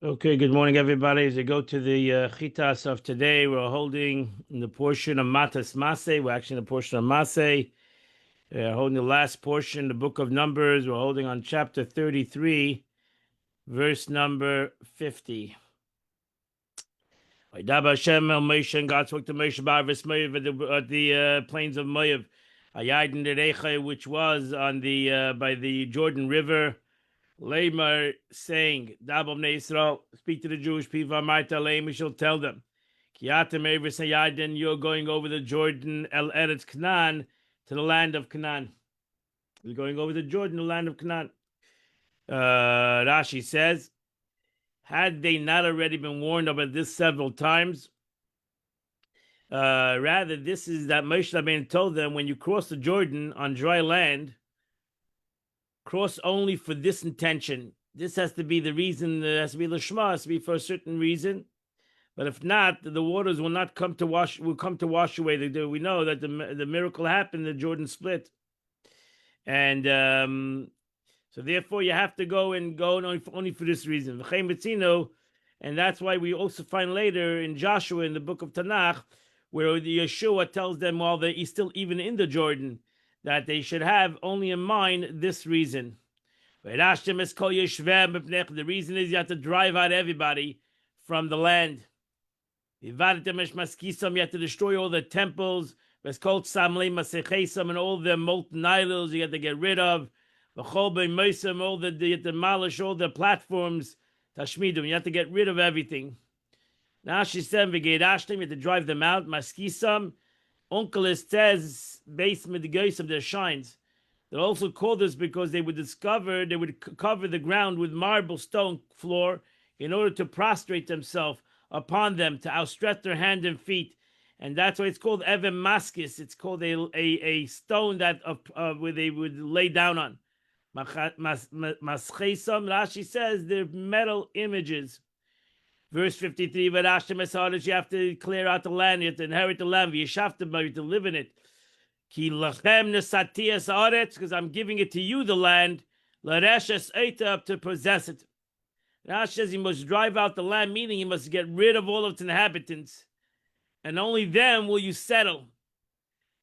Okay, good morning, everybody. As we go to the Chitas of today, we're holding in the portion of Matas Maseh. We're actually in the portion of Maseh. We're holding the last portion, the book of Numbers. We're holding on chapter 33, verse number 50. Vayidaba Hashem el Moshe, and God spoke to Moshe Bar Moav at the plains of Moav, Ayadin Derecha, which was on the by the Jordan River. Lamar saying, Dabam Israel, speak to the Jewish people, Marta Lamar shall tell them, Kiatem Ever Sayadin, you're going over the Jordan, El Eretz Canaan, to the land of Canaan. You're going over the Jordan, the land of Canaan. Rashi says, had they not already been warned about this several times, rather, this is that Moshe Rabbeinu told them, when you cross the Jordan on dry land, cross only for this intention. This has to be the reason. It has to be l'shma. It has to be for a certain reason. But if not, the waters will not come to wash. Will come to wash away. We know that the miracle happened. The Jordan split, and so therefore you have to go only for this reason. And that's why we also find later in Joshua in the book of Tanakh, where Yeshua tells them while they're still even in the Jordan, that they should have only in mind this reason. The reason is you have to drive out everybody from the land. You have to destroy all the temples, and all the molten idols you have to get rid of. You have to demolish all the platforms. You have to get rid of everything. Now she said, you have to drive them out. Maskisam. Onkelos says, based on the geis of their shines. They also called this because they would cover the ground with marble stone floor in order to prostrate themselves upon them, to outstretch their hand and feet. And that's why it's called Even Maskis. It's called a stone that where they would lay down on. Maschesam, Rashi says, they're metal images. Verse 53, you have to clear out the land, you have to inherit the land, you have to live in it. Because I'm giving it to you, the land, to possess it. Rashi says you must drive out the land, meaning you must get rid of all of its inhabitants, and only then will you settle,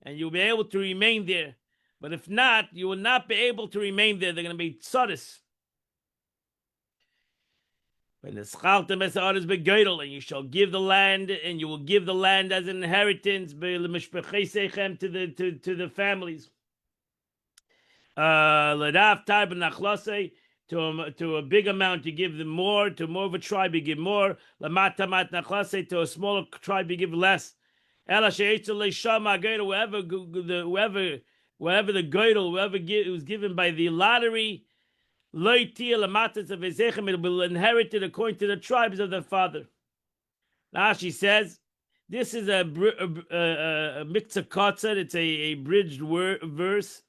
and you'll be able to remain there. But if not, you will not be able to remain there. They're going to be tzaddis. When the schaltem es haaretz begeidel, and you shall give the land, and you will give the land as an inheritance to the families. L'raf tar b'nachlosei, to a big amount you give them more, to more of a tribe you give more. L'matamat nachlosei, to a smaller tribe you give less. Ela she'etzel leishama geidel, whoever the geidel, whoever was given by the lottery. It will be inherited according to the tribes of their father. Rashi says this is a miktzah kotzer. It's a bridged verse.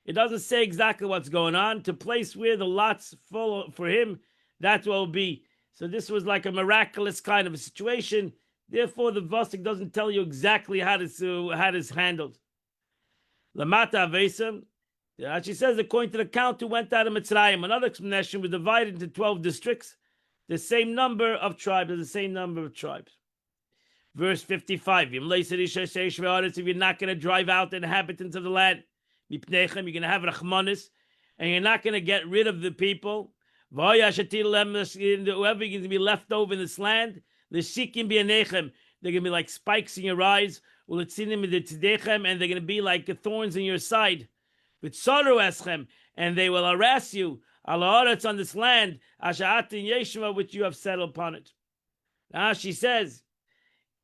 It doesn't say exactly what's going on. To place where the lots fall for him, that's what will be. So this was like a miraculous kind of a situation. Therefore, the Vasik doesn't tell you exactly how this is handled. Lamata avesam. She says, according to the count who went out of Mitzrayim, another explanation was divided into 12 districts, the same number of tribes. Verse 55, if you're not going to drive out the inhabitants of the land, you're going to have rachmanis, and you're not going to get rid of the people, whoever is going to be left over in this land, they're going to be like spikes in your eyes, and they're going to be like thorns in your side. And they will harass you on this land, which you have settled upon it. Now she says,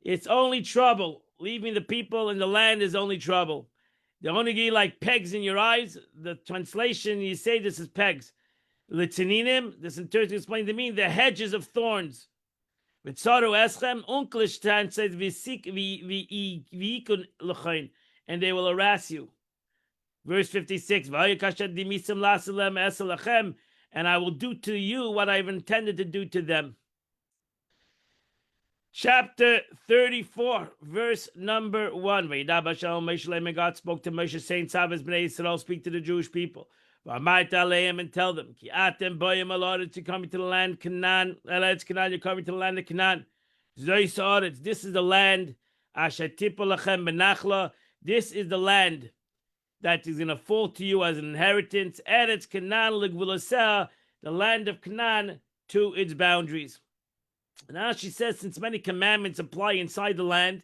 it's only trouble. Leaving the people in the land is only trouble. They only give you like pegs in your eyes. The translation, you say this is pegs. Litzininim, this interpretation explains to mean the hedges of thorns. Unklish says, and they will harass you. Verse 56, and I will do to you what I've intended to do to them. Chapter 34, verse number 1. When God spoke to Moshe, saying, Tzavas Bnei Yisrael, speak to the Jewish people. And tell them, Ki atem boyim allotted to coming to the land Canaan. You're coming to the land of Canaan. This is the land. This is the land that is going to fall to you as an inheritance. Eretz Canaan l'gvulaseh, the land of Canaan to its boundaries. Now she says, since many commandments apply inside the land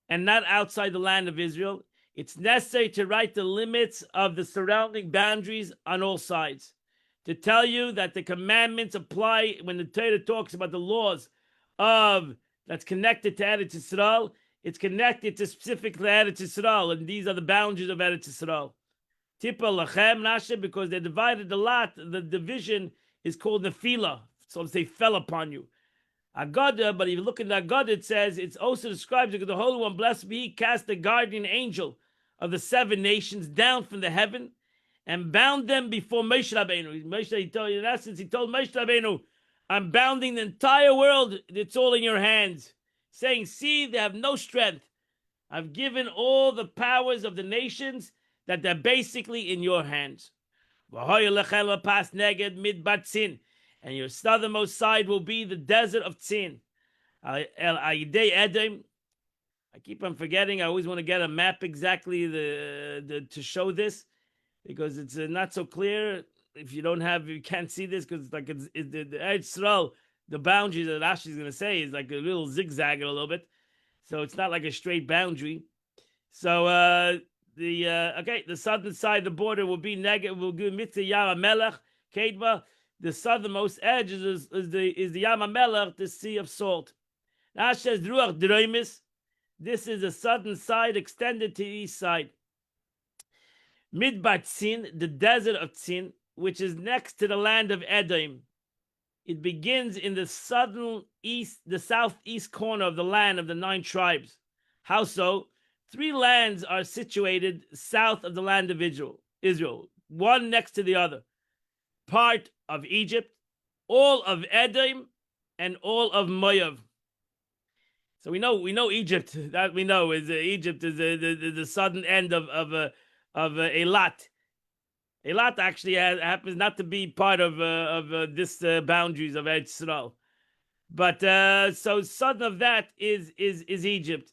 and not outside the land of Israel, it's necessary to write the limits of the surrounding boundaries on all sides. To tell you that the commandments apply when the Torah talks about the laws of that's connected to Eretz Yisrael, it's connected to specifically Eretz Yisrael, and these are the boundaries of Eretz Yisrael. Tipa lachem nashe, because they divided a lot. The division is called Nephila, so they fell upon you. Agada, but if you look at the Agada, it says, it's also described because the Holy One, blessed be He, cast the guardian angel of the 7 nations down from the heaven and bound them before Moshe Rabbeinu. In essence, he told Moshe Rabbeinu, I'm bounding the entire world. It's all in your hands. Saying, see, they have no strength. I've given all the powers of the nations that they're basically in your hands. And your southernmost side will be the desert of Tzin. I keep on forgetting. I always want to get a map exactly to show this, because it's not so clear. If you don't have, you can't see this, because it's the Eretz Yisrael, the boundaries that Rashi is going to say is like a little zigzag a little bit, so it's not like a straight boundary. So the southern side of the border will be negative. Will go Mitzvah Yam HaMelech Kedva. The southernmost edge is the Yam HaMelech, the Sea of Salt. Now it says Ruach Droimis. This is the southern side extended to the east side. Midbar Tzin, the desert of Tzin, which is next to the land of Edom. It begins in the southeast corner of the land of the 9 tribes. How so? 3 lands are situated south of the land of Israel, one next to the other. Part of Egypt, all of Edom, and all of Moav. So we know Egypt. That we know is Egypt is the southern end of Eilat. Eilat actually happens not to be part of this boundaries of Eretz Yisrael, but so southern of that is Egypt.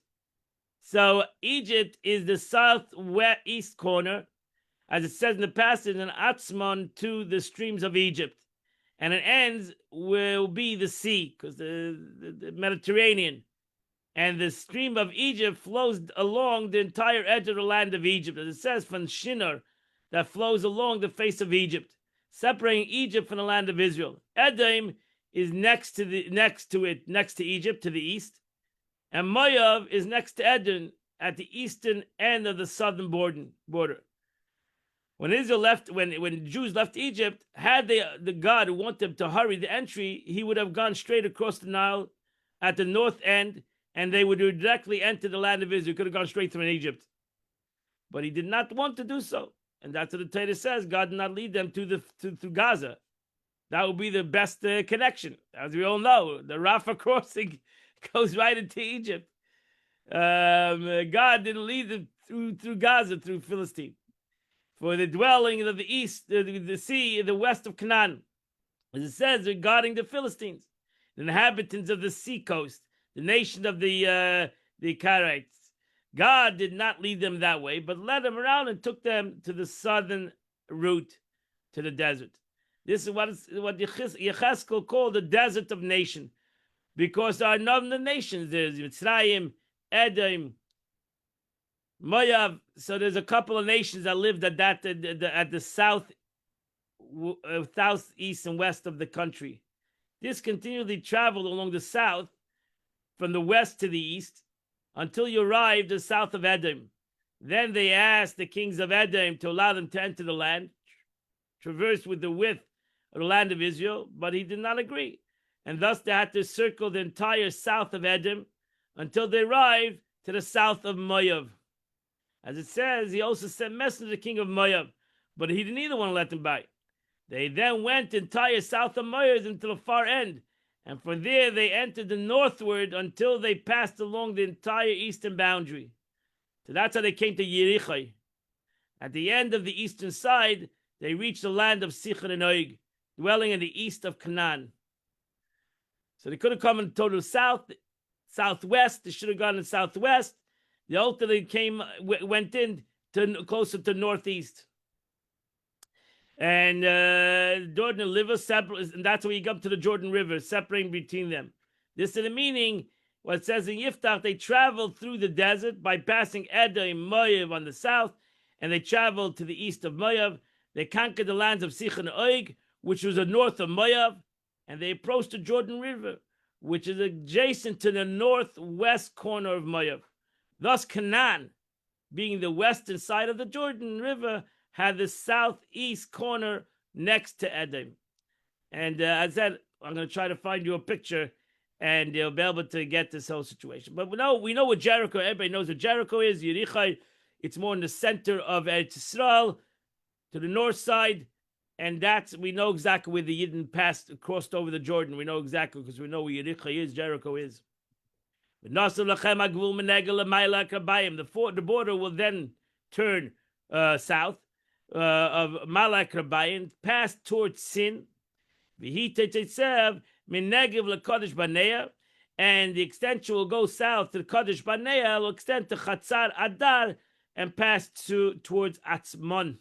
So Egypt is the southwest corner, as it says in the passage, an Atzmon to the streams of Egypt, and it ends will be the sea, because the Mediterranean. And the stream of Egypt flows along the entire edge of the land of Egypt, as it says, from Shinar, that flows along the face of Egypt, separating Egypt from the land of Israel. Edom is next to Egypt, to the east, and Moav is next to Edom at the eastern end of the southern border. When Jews left Egypt, had the God who wanted them to hurry the entry, he would have gone straight across the Nile at the north end, and they would directly enter the land of Israel. Could have gone straight through Egypt. But he did not want to do so. And that's what the Torah says. God did not lead them to Gaza. That would be the best connection. As we all know, the Rafah crossing goes right into Egypt. God didn't lead them through Gaza, through Philistine. For the dwelling of the east, the sea, the west of Canaan. As it says regarding the Philistines, the inhabitants of the sea coast, the nation of the Carites. God did not lead them that way, but led them around and took them to the southern route, to the desert. This is what Yechezkel called the desert of nation, because there are none of the nations. There's Mitzrayim, Edom, Moav. So there's a couple of nations that lived at the southeast and west of the country. This continually traveled along the south, from the west to the east, until you arrived the south of Edom. Then they asked the kings of Edom to allow them to enter the land, traverse with the width of the land of Israel, but he did not agree. And thus they had to circle the entire south of Edom until they arrived to the south of Moav. As it says, he also sent messengers to the king of Moav, but he didn't either want to let them by. They then went entire south of Moav until the far end, And from there they entered the northward until they passed along the entire eastern boundary. So that's how they came to Yericho. At the end of the eastern side, they reached the land of Sichon and Og, dwelling in the east of Canaan. So they could have come in total southwest. They should have gone in southwest. They ultimately went in to closer to northeast. And Jordan River and that's where you come to the Jordan River, separating between them. This is the meaning. What it says in Yiftach, they traveled through the desert by passing Edom, Moav on the south, and they traveled to the east of Moav. They conquered the lands of Sichon and Og, which was the north of Moav, and they approached the Jordan River, which is adjacent to the northwest corner of Moav. Thus, Canaan, being the western side of the Jordan River, had the southeast corner next to Edom. And as I said, I'm going to try to find you a picture, and you'll be able to get this whole situation. But we know what Jericho, everybody knows what Jericho is, Yericho. It's more in the center of Eretz Yisrael, to the north side, and we know exactly where the Yidden crossed over the Jordan. We know exactly, because we know where Yericho is, Jericho is. The border will then turn south of Malak Rabayim, pass towards Sin, and the extension will go south to the Kadesh Barnea, will extend to Chatzar Adar, and pass towards Atzmon.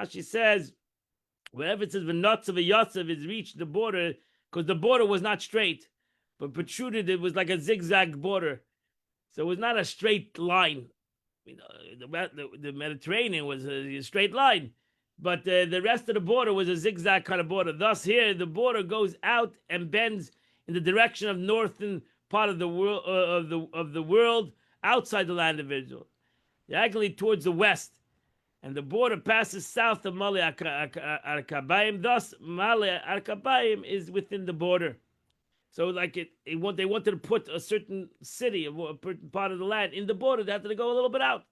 She says, wherever it says V'notzav Yosef is reached the border, because the border was not straight, but protruded. It was like a zigzag border, so it was not a straight line. The Mediterranean was a straight line, but the rest of the border was a zigzag kind of border. Thus, here the border goes out and bends in the direction of northern part of the world of the world outside the land of Israel, diagonally towards the west. And the border passes south of Male Arkabayim. Thus, Male Arkabayim is within the border. So, like they wanted to put a certain city, a part of the land, in the border. They had to go a little bit out.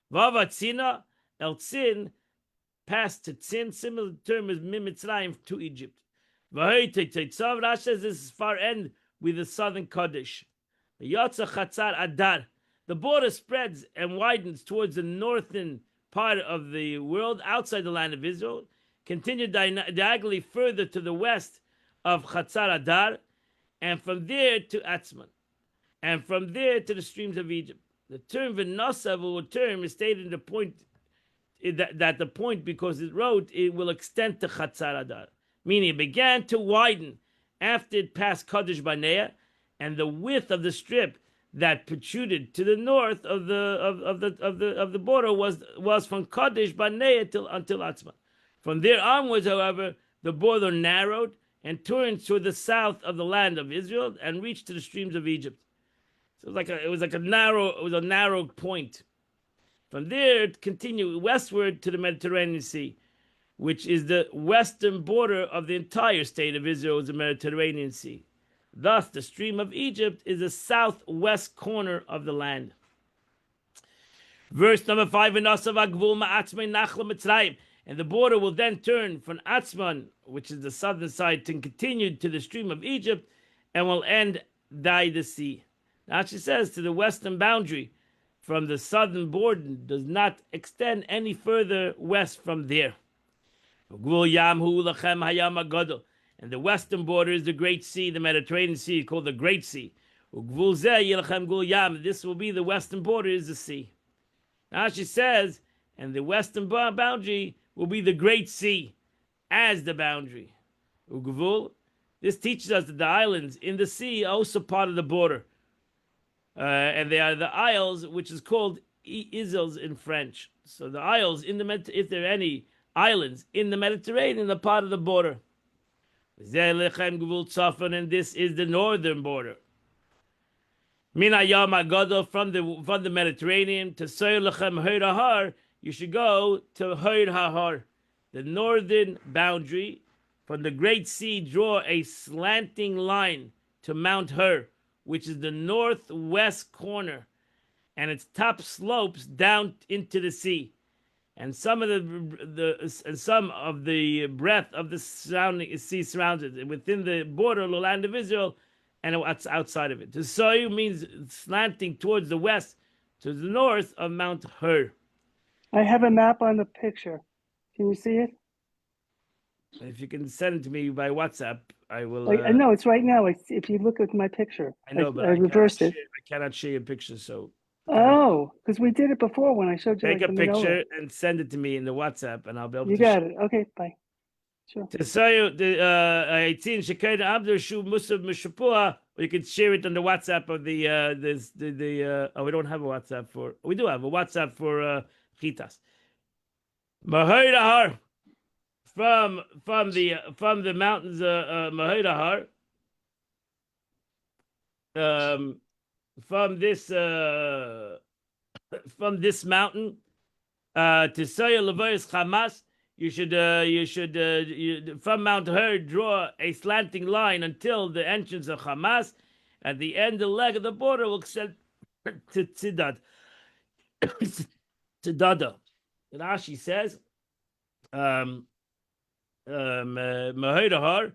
Vava Tzina, El Tzin, passed to Tzin. Similar term is Mimitzrayim to Egypt. Rash says this is far end with the southern Kaddish. Yotza Chatzar Adar. The border spreads and widens towards the northern part of the world outside the land of Israel, continued diagonally further to the west of Chatzar Adar, and from there to Atzmon, and from there to the streams of Egypt. The term V'nosav term is stated in the point that the point, because it wrote, it will extend to Chatzar Adar, meaning it began to widen after it passed Kadesh Barnea, and the width of the strip that protruded to the north of the border was from Kadesh Barnea until Atzmon. From there onwards, however, the border narrowed and turned to the south of the land of Israel and reached to the streams of Egypt. So it was a narrow point. From there, it continued westward to the Mediterranean Sea, which is the western border of the entire state of Israel, is the Mediterranean Sea. Thus, the stream of Egypt is the southwest corner of the land. Verse number 5, and the border will then turn from Atzmon, which is the southern side, to continue to the stream of Egypt, and will end by the sea. Now she says to the western boundary from the southern border does not extend any further west from there. And the western border is the Great Sea, the Mediterranean Sea, called the Great Sea. This will be the western border, is the sea. Now she says, and the western boundary will be the Great Sea as the boundary. This teaches us that the islands in the sea are also part of the border. And they are the isles, which is called Isles in French. So the isles, if there are any islands in the Mediterranean, are part of the border. And this is the northern border. From the Mediterranean to Seir Lechem Hod Har, you should go to Hod Har, the northern boundary. From the Great Sea, draw a slanting line to Mount Hor, which is the northwest corner, and its top slopes down into the sea. and some of the breadth of the surrounding sea surrounds it within the border of the land of Israel, and what's outside of it. Tesoyu means slanting towards the west, to the north of Mount Hur. I have a map on the picture. Can you see it? If you can send it to me by WhatsApp, I will. No, it's right now. If you look at my picture, I know, but I reversed it. I cannot share your picture, so. Oh, because we did it before when I showed you. Take a picture and send it to me in the WhatsApp, and I'll be able to. You got it. Okay, bye. Sure. Or you can share it on the WhatsApp of the we don't have a WhatsApp for. We do have a WhatsApp for Chitas. Mahoidahar from the mountains Mahoidahar. From this mountain to Soya Levois Hamas, you should from Mount Hur draw a slanting line until the entrance of Hamas. At the end, the leg of the border will extend to Tzidad. Tzidada. Rashi says, Mahodahar,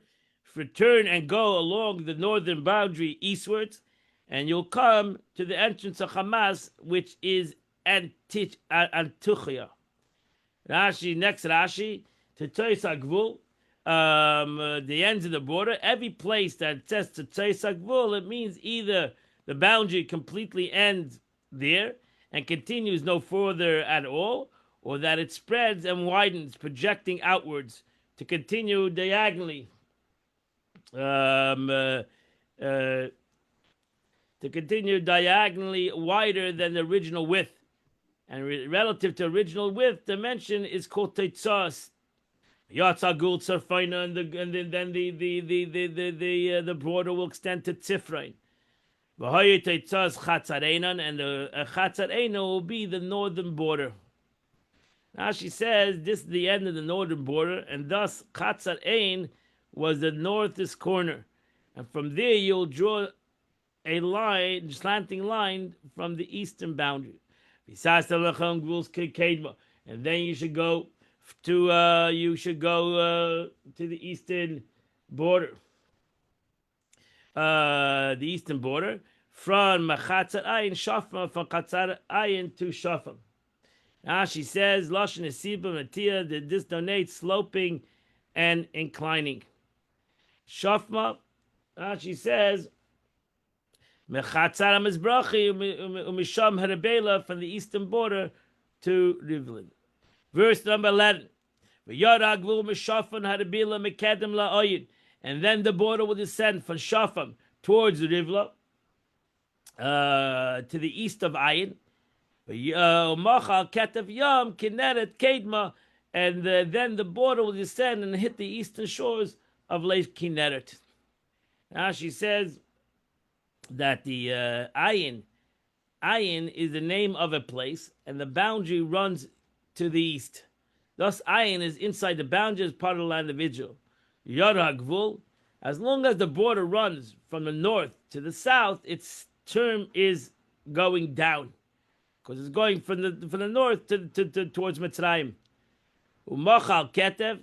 return and go along the northern boundary eastwards, and you'll come to the entrance of Hamas, which is Antuchia. Rashi, next Rashi, to Toisagvul, the ends of the border. Every place that says to Toisagvul, it means either the boundary completely ends there and continues no further at all, or that it spreads and widens, projecting outwards to continue diagonally. To continue diagonally wider than the original width. And relative to original width, dimension is called Teitzas. Yatzagul Tzarfaina, and then the border will extend to Tzifrain. V'hayi Teitzas Chatzareinan, and the Chatzareina will be the northern border. Now she says this is the end of the northern border, and thus Chatzarein was the northeast corner. And from there you'll draw a line, slanting line from the eastern boundary. And then you should go to the eastern border. The eastern border from Chatzar Ayin Shafam, from Chatzar Ayin to Shafam. Now she says Lashon Esiba Matia, that this donates sloping and inclining. Shafma, she says Mechatzar Mizbrachi Umisham Harabela, from the eastern border to Rivlin. Verse number 11. V'yaragvul Mishafan Harabela Mekedem La'oyin. And then the border will descend from Shafam towards Rivla, to the east of Ayin. Machal Ketav Yam Kinneret Kedma. And then the border will descend and hit the eastern shores of Lake Kinneret. Now she says that the Ayin is the name of a place, and the boundary runs to the east. Thus, Ayin is inside the boundary as part of the land of Israel. Yaragvul, as long as the border runs from the north to the south, its term is going down, because it's going from the north to towards Mitzrayim. Umachal Ketev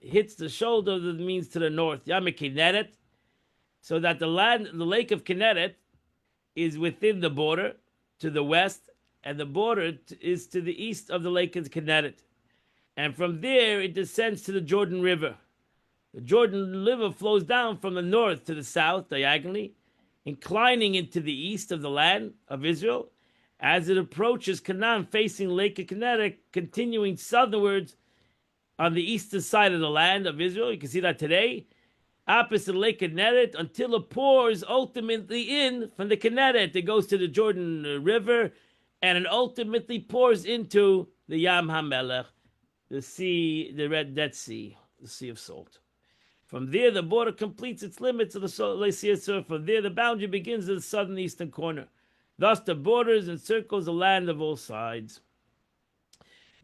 hits the shoulder, that means to the north. Yamikineret, so that the lake of Kinneret is within the border to the west, and the border is to the east of the lake of Kinneret. And from there, it descends to the Jordan River. The Jordan River flows down from the north to the south, diagonally, inclining into the east of the land of Israel, as it approaches Canaan, facing Lake of Kinneret, continuing southwards on the eastern side of the land of Israel. You can see that today, opposite Lake Kinneret, until it pours ultimately in from the Kinneret. It goes to the Jordan River, and it ultimately pours into the Yam HaMelech, the sea, the Red Dead Sea, the Sea of Salt. From there, the border completes its limits of the Sea. From there, the boundary begins in the southern eastern corner. Thus, the borders encircles the land of all sides.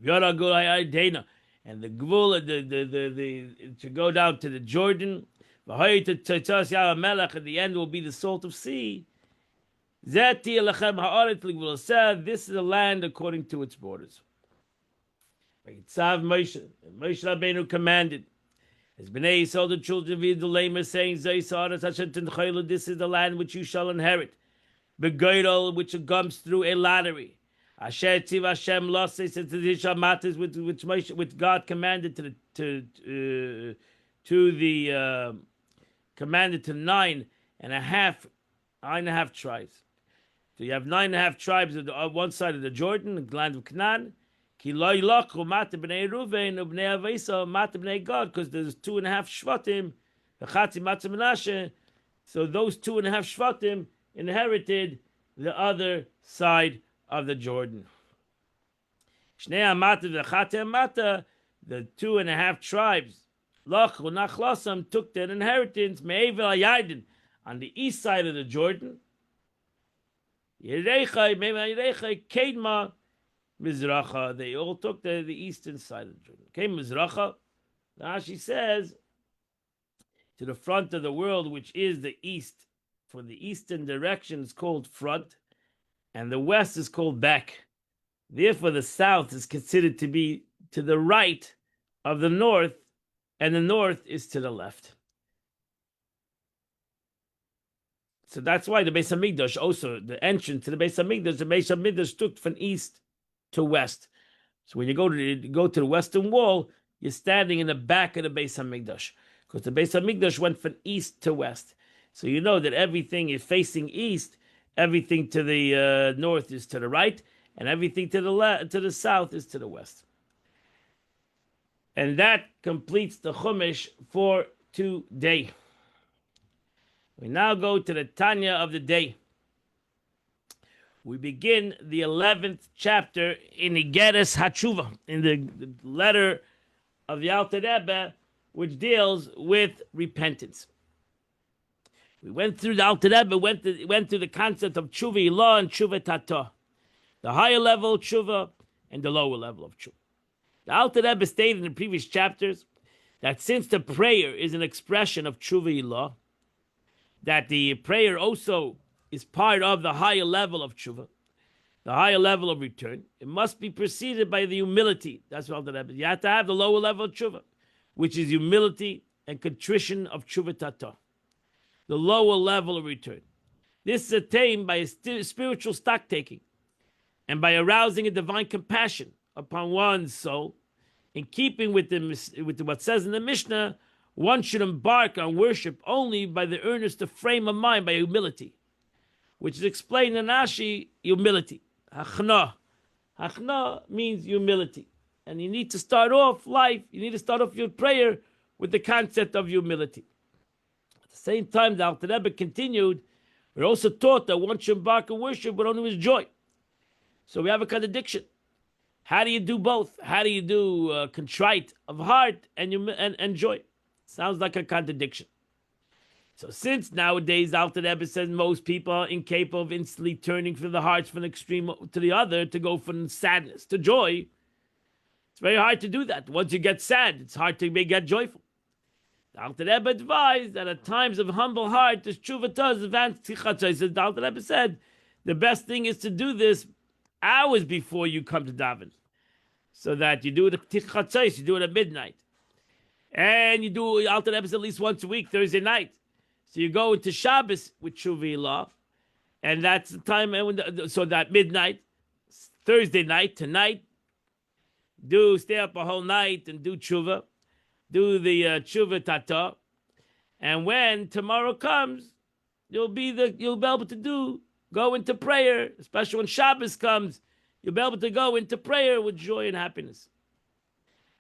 And the Gvul, to go down to the Jordan, at the end will be the salt of sea. This is the land according to its borders. Tzav Moshe. Moshe Rabbeinu commanded. As Bnei Yisrael, the children of Yisrael, saying, this is the land which you shall inherit. Begoidol, which comes through a lottery. Asher Tziv Hashem Losses, which God commanded to the commanded to 9.5 tribes. So you have 9.5 tribes on one side of the Jordan, the land of Canaan. Because there's 2.5 Shvatim, so those 2.5 Shvatim inherited the other side of the Jordan. The 2.5 tribes took their inheritance on the east side of the Jordan. Mizracha, they all took the eastern side of the Jordan. Okay, Mizracha, Rashi says, to the front of the world, which is the east. For the eastern direction is called front, and the west is called back. Therefore, the south is considered to be to the right of the north, and the north is to the left. So that's why the Beis Hamikdash, also the entrance to the Beis Hamikdash took from east to west. So when you go to the western wall, you're standing in the back of the Beis Hamikdash, because the Beis Hamikdash went from east to west. So you know that everything is facing east, everything to the north is to the right, and everything to the south is to the west. And that completes the Chumash for today. We now go to the Tanya of the day. We begin the 11th chapter in Igeres HaTshuva, in the letter of the Alter Rebbe, which deals with repentance. We went through the Alter Rebbe, went through the concept of Tshuva Ilah and Tshuva Tata, the higher level of Tshuva and the lower level of Tshuva. The Alter Rebbe stated in the previous chapters that since the prayer is an expression of Tshuva Ilah, that the prayer also is part of the higher level of tshuva, the higher level of return. It must be preceded by the humility. That's what the Rebbe. You have to have the lower level of tshuva, which is humility and contrition of tshuva tata, the lower level of return. This is attained by a spiritual stock taking and by arousing a divine compassion upon one's soul. In keeping with what says in the Mishnah, one should embark on worship only by the earnest of frame of mind, by humility, which is explained in Rashi, humility. Hachna. Hachna means humility. And you need to start off your prayer with the concept of humility. At the same time, the Alter Rebbe continued, we're also taught that one should embark on worship but only with joy. So we have a contradiction. How do you do both? How do you do contrite of heart and joy? Sounds like a contradiction. So since nowadays, Alter Rebbe says most people are incapable of instantly turning from the hearts from an extreme to the other, to go from sadness to joy, it's very hard to do that. Once you get sad, it's hard to get joyful. The Alter Rebbe advised that at times of humble heart, the tshuva does advance tichatzos. The Alter Rebbe said the best thing is to do this hours before you come to daven, so that you do it at tichatzos, you do it at midnight. And you do Alter Rebbe at least once a week, Thursday night. So you go into Shabbos with Tshuva Ilah, and that's the time. So that midnight, Thursday night, tonight, stay up a whole night and do Tshuva, do the Tshuva Tata, and when tomorrow comes, you'll be able to go into prayer, especially when Shabbos comes. You'll be able to go into prayer with joy and happiness.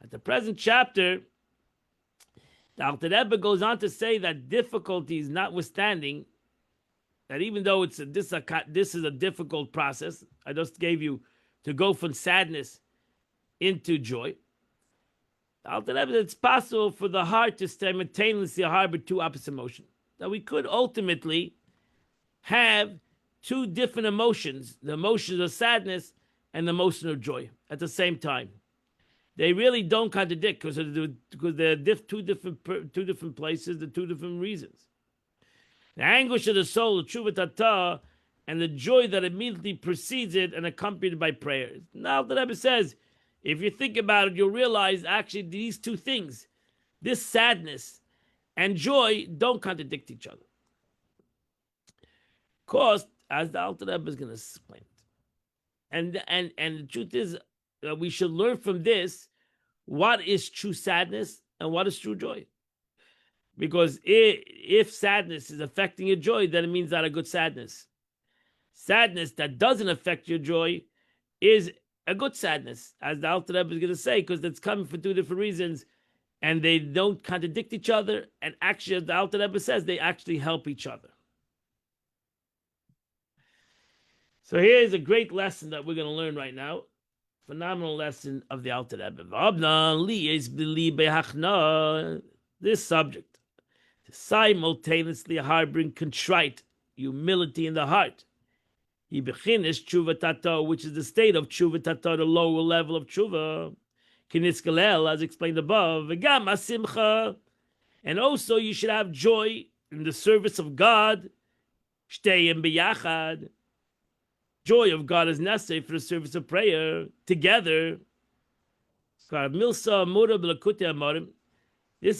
At the present chapter, the Alter Rebbe goes on to say that difficulties notwithstanding, that even though this is a difficult process, I just gave you to go from sadness into joy. The Alter Rebbe said it's possible for the heart to simultaneously harbor two opposite emotions. That we could ultimately have two different emotions, the emotions of sadness and the emotion of joy at the same time. They really don't contradict because they're two different places, the two different reasons. The anguish of the soul, the tshuva tata, and the joy that immediately precedes it and accompanied by prayer. Now the Rebbe says If you think about it, you'll realize actually these two things, this sadness and joy, don't contradict each other. Of course, as the Alter Rebbe is going to explain it. And the truth is, we should learn from this what is true sadness and what is true joy. Because if sadness is affecting your joy, then it means not a good sadness. Sadness that doesn't affect your joy is a good sadness, as the Alter Rebbe is going to say, because it's coming for two different reasons, and they don't contradict each other. And actually, as the Alter Rebbe says, they actually help each other. So here's a great lesson that we're going to learn right now. Phenomenal lesson of the Alter Rebbe. This subject, to simultaneously harboring contrite humility in the heart. He bechinis tshuva tato, which is the state of tshuva tato, the lower level of tshuva. Kiniskalel, as explained above. V'gam asimcha, and also you should have joy in the service of God. Shteyim biyachad. Joy of God is necessary for the service of prayer together. This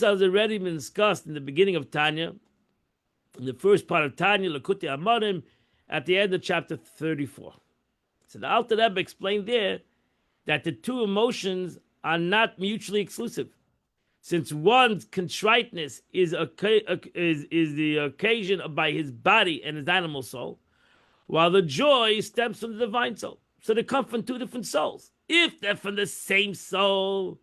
has already been discussed in the beginning of Tanya, in the first part of Tanya, Lakutei Amarim, at the end of chapter 34. So the Alter Rebbe explained there that the two emotions are not mutually exclusive. Since one's contriteness is the occasion by his body and his animal soul, while the joy stems from the divine soul. So they come from two different souls. If they're from the same soul,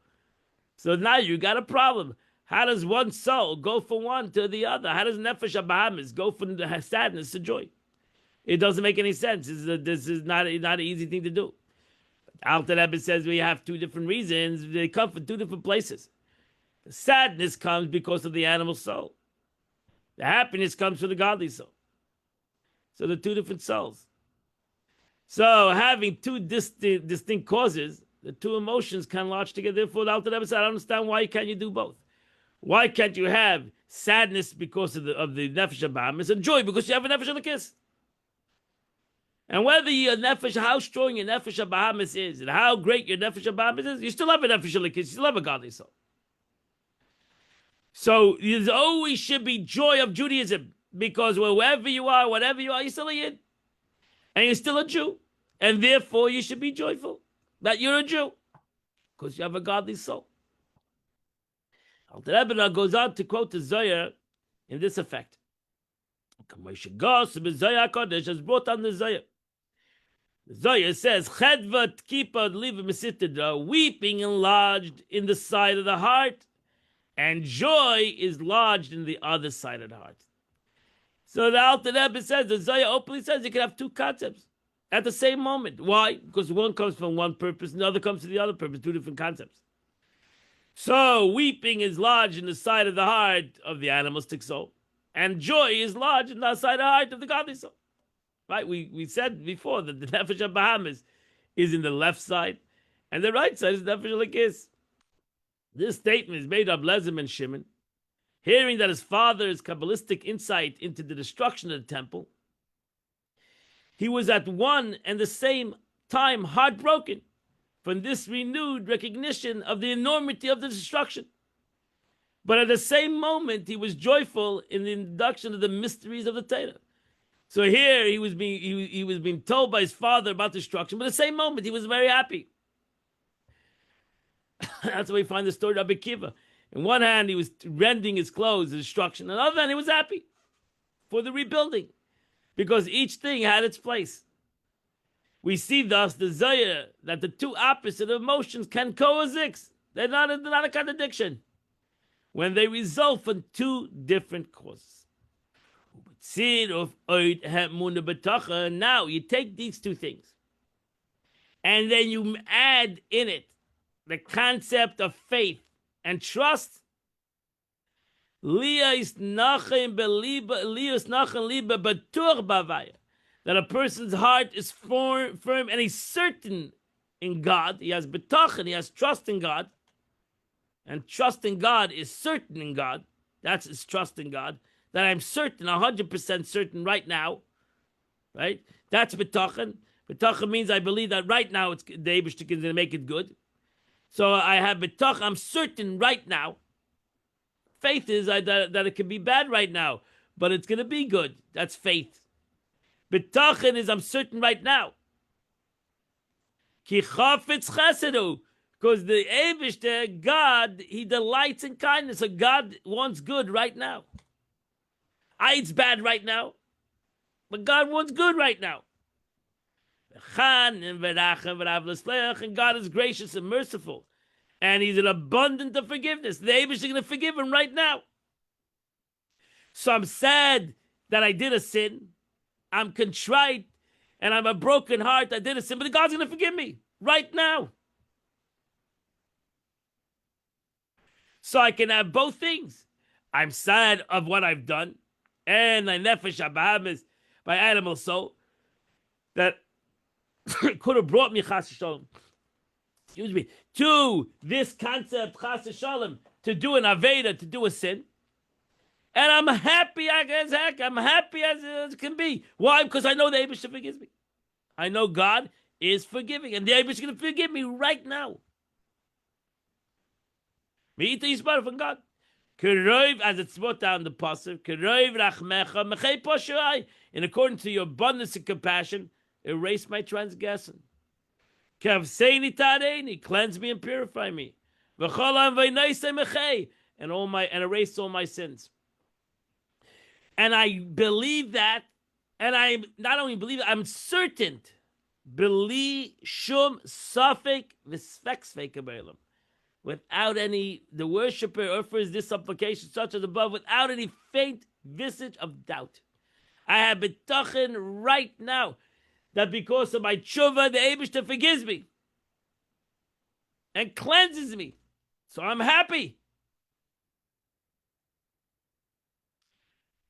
so now you got a problem. How does one soul go from one to the other? How does Nefesh HaBahamis go from the sadness to joy? It doesn't make any sense. This is not an easy thing to do. Alter Rebbe says we have two different reasons. They come from two different places. The sadness comes because of the animal soul. The happiness comes from the godly soul. So they're two different souls. So having two distinct causes, the two emotions can lodge together. Therefore, the Alter Rebbe said, I don't understand why can't you do both. Why can't you have sadness because of the Nefesh HaBahamis and joy because you have a Nefesh HaLekis? And whether your Nefesh, how strong your Nefesh HaBahamis is and how great your Nefesh HaBahamis is, you still have a Nefesh HaLekis, you still have a godly soul. So there always should be joy of Judaism because wherever you are, whatever you are, you're still a Yid. And you're still a Jew. And therefore you should be joyful that you're a Jew because you have a godly soul. Alter Rebbe goes on to quote the Zohar in this effect. Moshe Goss, the Zohar HaKodesh, has brought on the Zohar. The Zohar says, Chedva tkipa liva mesitida, weeping enlarged in the side of the heart, and joy is lodged in the other side of the heart. So the Alter Rebbe says, the Zohar openly says you can have two concepts at the same moment. Why? Because one comes from one purpose and the other comes from the other purpose, two different concepts. So weeping is lodged in the side of the heart of the animalistic soul, and joy is lodged in the side of the heart of the godly soul. Right? We said before that the Nefesh HaBahamis is in the left side, and the right side is the Nefesh HaLekis. This statement is made of Lezim and Shimon, hearing that his father's Kabbalistic insight into the destruction of the temple. He was at one and the same time heartbroken from this renewed recognition of the enormity of the destruction. But at the same moment, he was joyful in the introduction of the mysteries of the Torah. So here he was being told by his father about destruction, but at the same moment, he was very happy. That's why we find the story of Rabbi Akiva. In one hand, he was rending his clothes, the destruction. On the other hand, he was happy for the rebuilding, because each thing had its place. We see thus the Zohar that the two opposite emotions can coexist. They're not a contradiction when they result from two different causes. Now you take these two things and then you add in it the concept of faith and trust. That a person's heart is firm and he's certain in God. He has betachon, he has trust in God. And trust in God is certain in God. That's his trust in God. That I'm certain, 100% certain right now. Right? That's betachon. Betachon means I believe that right now it's the Eibishter is going to make it good. So I have bitach. I'm certain right now. Faith is that it can be bad right now, but it's going to be good. That's faith. Bitachon is I'm certain right now. Ki chafetz chesedu. Because the Eibishter, God, he delights in kindness. So God wants good right now. It's bad right now, but God wants good right now. And God is gracious and merciful. And he's an abundant of forgiveness. The Eibishter is going to forgive him right now. So I'm sad that I did a sin. I'm contrite and I'm a broken heart. I did a sin, but God's going to forgive me right now. So I can have both things. I'm sad of what I've done, and my nefesh habahamis, my animal soul, that could have brought me chas v'shalom, to this concept chas v'shalom, to do an aveda, to do a sin. And I'm happy as heck. I'm happy as it can be. Why? Because I know the Eibishter forgives me. I know God is forgiving, and the Eibishter is going to forgive me right now. Me'ita yisbar from God. Keroiv, as it's brought down the pasuk, Keroiv rachmecha mechei poshuai. In accordance to your abundance of compassion, erase my transgression. Kavseini tareini, cleanse me and purify me. V'cholam v'neisei mechei, and erase all my sins. And I believe that, and I not only believe it, I'm certain. Beli shum safek v'sfek sveika b'elam. Without any, the worshiper offers this supplication such as above, without any faint visage of doubt. I have bitachon right now that because of my tshuva, the Eibishter forgives me and cleanses me. So I'm happy.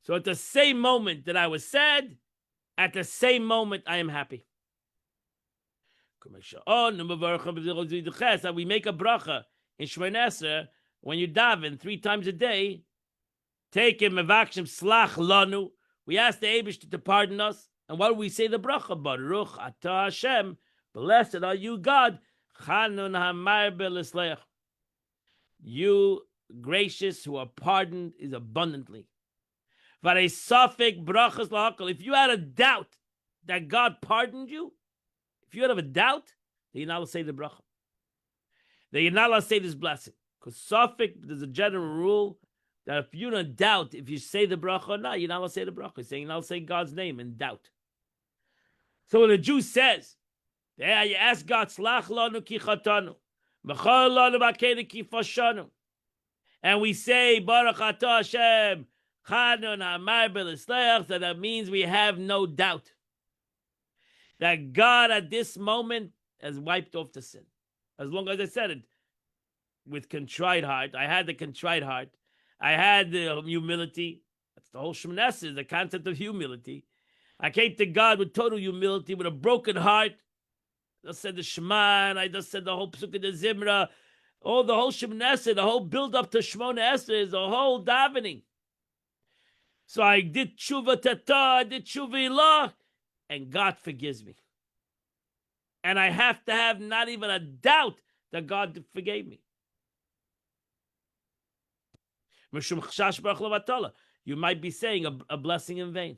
So at the same moment that I was sad, at the same moment I am happy. We make a bracha in Shemona Esrei when you daven 3 times a day. Take him mevakshim slach lanu. We ask the Eibishter to pardon us, and what do we say the bracha? Baruch atah Hashem, blessed are you, God. Chanun hamar b'lisleach. You gracious who are pardoned is abundantly. V'arei safek brachas lahakol. If you had a doubt that God pardoned you, if you have a doubt, then you're not allowed to say the bracha. Then you're not allowed to say this blessing. Because safek, there's a general rule that if you're in doubt, if you say the bracha or not, you're not allowed to say the bracha. You're saying you're not allowed to say God's name in doubt. So when a Jew says, yeah, you ask God, slach lanu ki chatanu, mechal lanu b'akedu ki fashanu, and we say, Baruch atah Hashem, chanun hamar b'lisleach, that means we have no doubt that God at this moment has wiped off the sin. As long as I said it with contrite heart, I had the contrite heart, I had the humility. That's the whole Shemona Esrei, the concept of humility. I came to God with total humility, with a broken heart. I just said the Shema, and I just said the whole Pesukah de Zimra, the whole Shemona Esrei, the whole build-up to Shemona Esrei is the whole davening. So I did tshuva tata, I did tshuva ilah, and God forgives me. And I have to have not even a doubt that God forgave me. You might be saying a blessing in vain.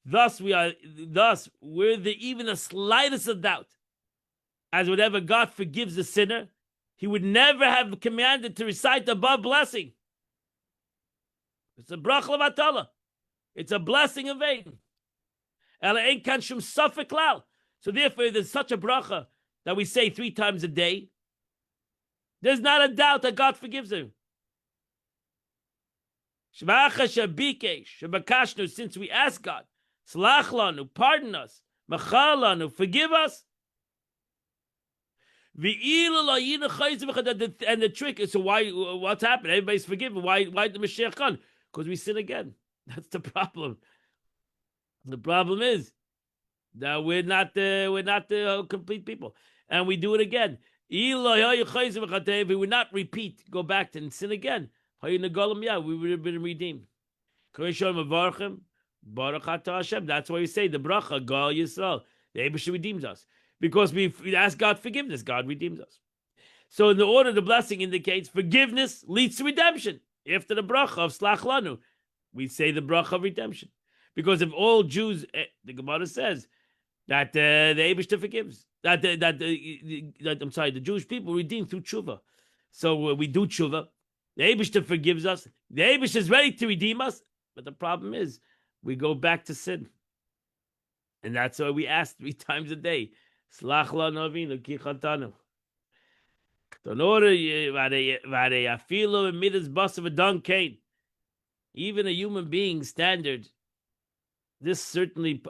Thus, we're even the slightest of doubt. As whenever God forgives the sinner, he would never have commanded to recite the above blessing. It's a bracha levatala. It's a blessing in vain. So therefore, there's such a bracha that we say 3 times a day. There's not a doubt that God forgives him. Since we ask God, slach lanu, pardon us, machal lanu, forgive us. And the trick is, so what's happened? Everybody's forgiven. Why did the Mashiach come? Because we sin again. That's the problem. The problem is that we're not the complete people, and we do it again. We would not repeat, go back and sin again. We would have been redeemed. That's why we say the bracha, Gal Yisrael. The Eibishter redeems us. Because we ask God forgiveness, God redeems us. So in the order, the blessing indicates forgiveness leads to redemption. After the bracha of Slach Lanu, we say the bracha of redemption. Because if all Jews, the Gemara says that the Eibishter forgives, that the Jewish people redeem through tshuva. So we do tshuva. The Eibishter forgives us. The Eibishter is ready to redeem us. But the problem is, we go back to sin. And that's why we ask 3 times a day. Slach lanu avinu ki chatanu. Even a human being standard, this certainly,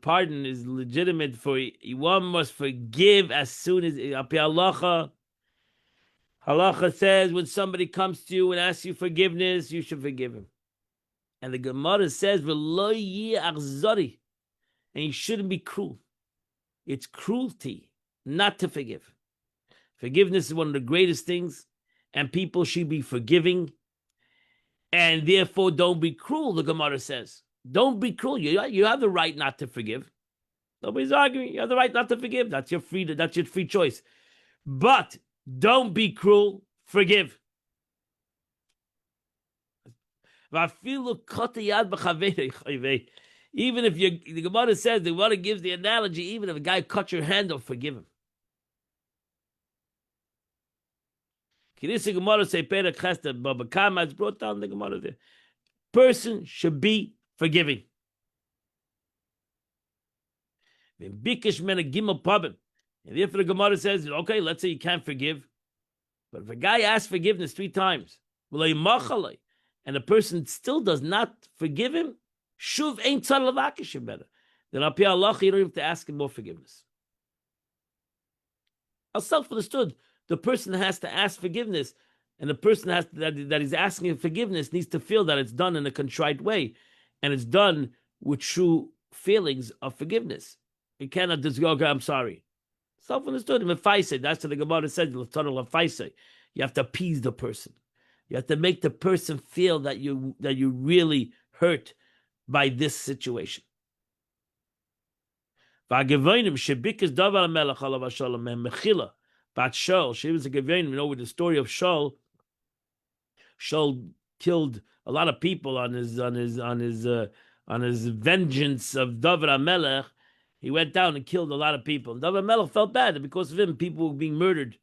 pardon is legitimate for one must forgive as soon as halacha. Halacha says when somebody comes to you and asks you forgiveness, you should forgive him. And the Gemara says, and you shouldn't be cruel. It's cruelty not to forgive. Forgiveness is one of the greatest things, and people should be forgiving. And therefore, don't be cruel, the Gemara says. Don't be cruel. You have the right not to forgive. Nobody's arguing. You have the right not to forgive. That's your free choice. But don't be cruel. Forgive. Even if the Gemara says, the Gemara gives the analogy, even if a guy cuts your hand, don't forgive him. Kirisi Gemara say Perek Chesed Baba Kama, it's brought down the Gemara there. Person should be forgiving. And therefore the Gemara says, okay, let's say you can't forgive. But if a guy asks forgiveness 3 times, and the person still does not forgive him, Shuv ain't tzad lavakish better. Then al pi halacha, you don't have to ask him more forgiveness. I'll self-understood. The person has to ask forgiveness, and the person has to, that is asking forgiveness needs to feel that it's done in a contrite way, and it's done with true feelings of forgiveness. You cannot just go, okay, I'm sorry. Self-understood. That's what the Gemara said. You have to appease the person. You have to make the person feel that you really hurt by this situation. But Shaul, she was a Gevonim, with the story of Shaul. Shaul killed a lot of people on his vengeance of David HaMelech. He went down and killed a lot of people. And David HaMelech felt bad that because of him, people were being murdered.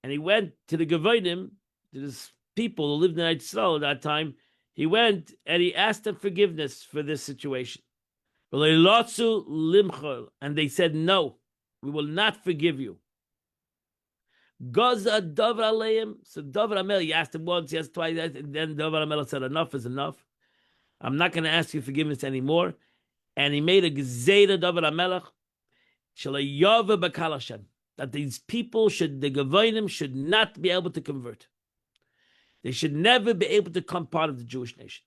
And he went to the Gevonim, to these people who lived in Israel at that time. He went and he asked them forgiveness for this situation. And they said, no, we will not forgive you. Gaza David Aleim. So David HaMelech, he asked him once, he asked twice, and then David HaMelech said, enough is enough. I'm not going to ask you forgiveness anymore. And he made a Gezerah, David HaMelech, that these people the Gevonim should not be able to convert. They should never be able to become part of the Jewish nation.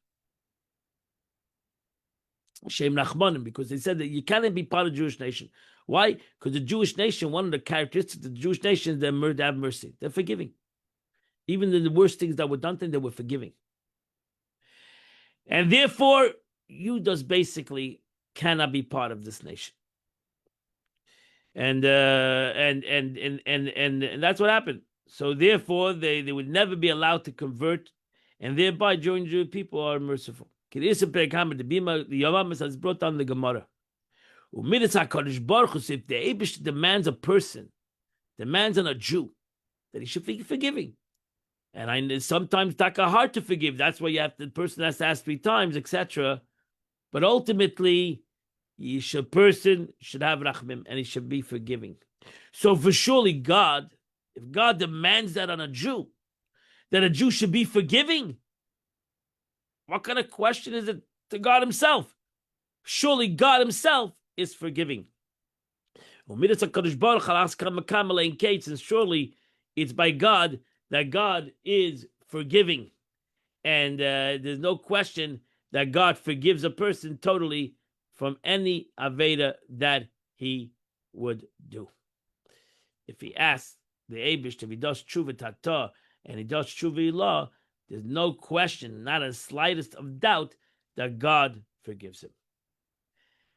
Shem Nachmanim, because they said that you cannot be part of the Jewish nation. Why? Because the Jewish nation, one of the characteristics of the Jewish nation is they have mercy. They're forgiving. Even in the worst things that were done to them, they were forgiving. And therefore, you just basically cannot be part of this nation. And that's what happened. So therefore, they would never be allowed to convert, and thereby Jewish people are merciful. The Yavamis has brought down the Gemara. If the Eibush demands a person, demands on a Jew, that he should be forgiving. And sometimes that's hard to forgive. That's why the person has to ask 3 times, etc. But ultimately, person should have rachmim, and he should be forgiving. So for surely God, if God demands that on a Jew, that a Jew should be forgiving, what kind of question is it to God himself? Surely God himself is forgiving. And surely it's by God that God is forgiving. And there's no question that God forgives a person totally from any Aveda that he would do. If he asks the Eibush, if he does tshuva tata and he does tshuva ilah, there's no question, not a slightest of doubt, that God forgives him.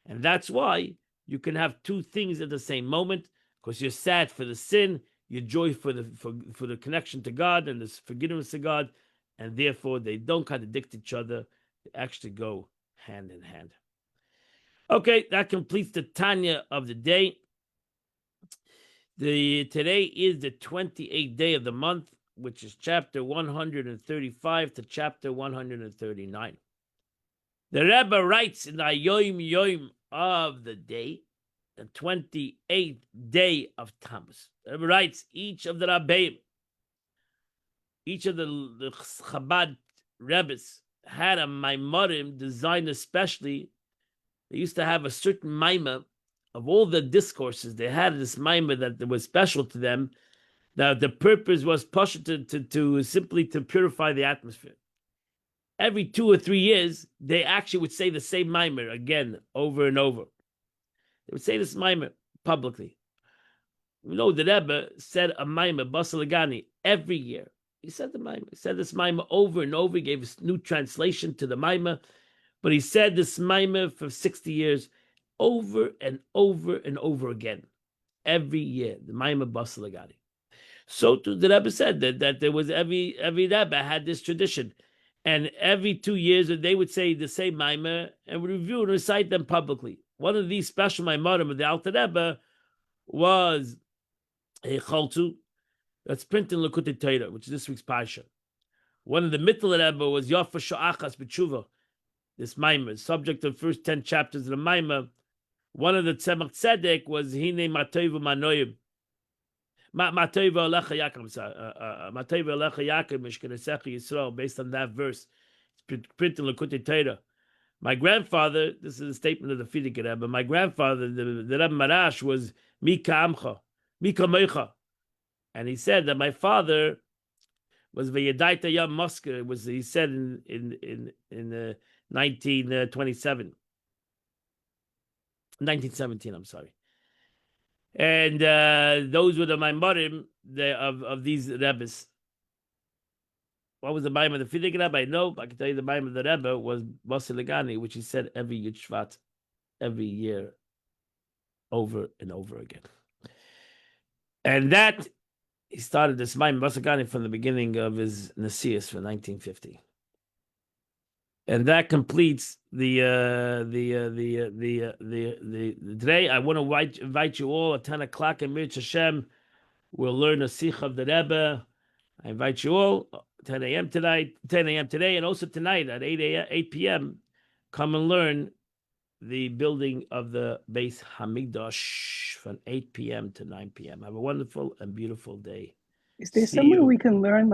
And that's why you can have 2 things at the same moment, because you're sad for the sin your joy for the connection to God and the forgiveness of God, and therefore they don't contradict each other. They actually go hand in hand. Okay, that completes the Tanya of the day. Today is the 28th day of the month, which is chapter 135 to chapter 139. The Rebbe writes in the Yom of the day, the 28th day of Tammuz. The Rebbe writes, each of the Rabbeim, each of the Chabad Rebbes had a Maimorim designed especially. They used to have a certain Maimah of all the discourses. They had this Maimah that was special to them. That the purpose was to simply to purify the atmosphere. Every 2 or 3 years, they actually would say the same Maimah again, over and over. They would say this Maimah publicly. You know, the Rebbe said a Maimah, Basar Lagani, every year. He said the Maimah. He said this Maimah over and over. He gave a new translation to the Maimah. But he said this Maimah for 60 years, over and over and over again. Every year, the Maimah Basar Lagani. So too, the Rebbe said that there was every Rebbe had this tradition. And every 2 years, they would say the same Maimah and would review and recite them publicly. One of these special Maimarim of the Alter Rebbe was a Chaltu that's printed in Likutei Torah, which is this week's Parsha. One of the Mittel Rebbe was Yafa Sha'achas B'tshuva, this Maimah, subject of the first 10 chapters of the Maimah. One of the Tzemach Tzedek was Hine Matoiva Manoyim. Matoiva Alecha Yaakov, Matoiva Alecha Yaakov Mishkanesecha Yisrael, based on that verse. It's printed in Likutei Torah. My grandfather, this is a statement of the Frierdiker Rebbe, my grandfather, the Rebbe Marash, was Mika Amcha, Mika Meicha. And he said that my father was V'yedaita Yam Mosker, was he said in 1927. 1917, I'm sorry. And those were the Maimarim of these Rebbes. What was the Maim of the Frierdiker Rebbe? I know, I can tell you the Maim of the Rebbe was Basar Lagani, which he said every Yud Shvat, every year, over and over again. And that, he started this Maim Basar Lagani from the beginning of his Nasias for 1950. And that completes the today. I want to invite you all at 10 o'clock in Mirz Hashem. We'll learn a Sikh of the Rebbe. I invite you all 10 a.m. tonight, 10 a.m. today, and also tonight at 8 p.m. Come and learn the building of the Beis Hamikdash from 8 p.m. to 9 p.m. Have a wonderful and beautiful day. Is there See somewhere you. we can learn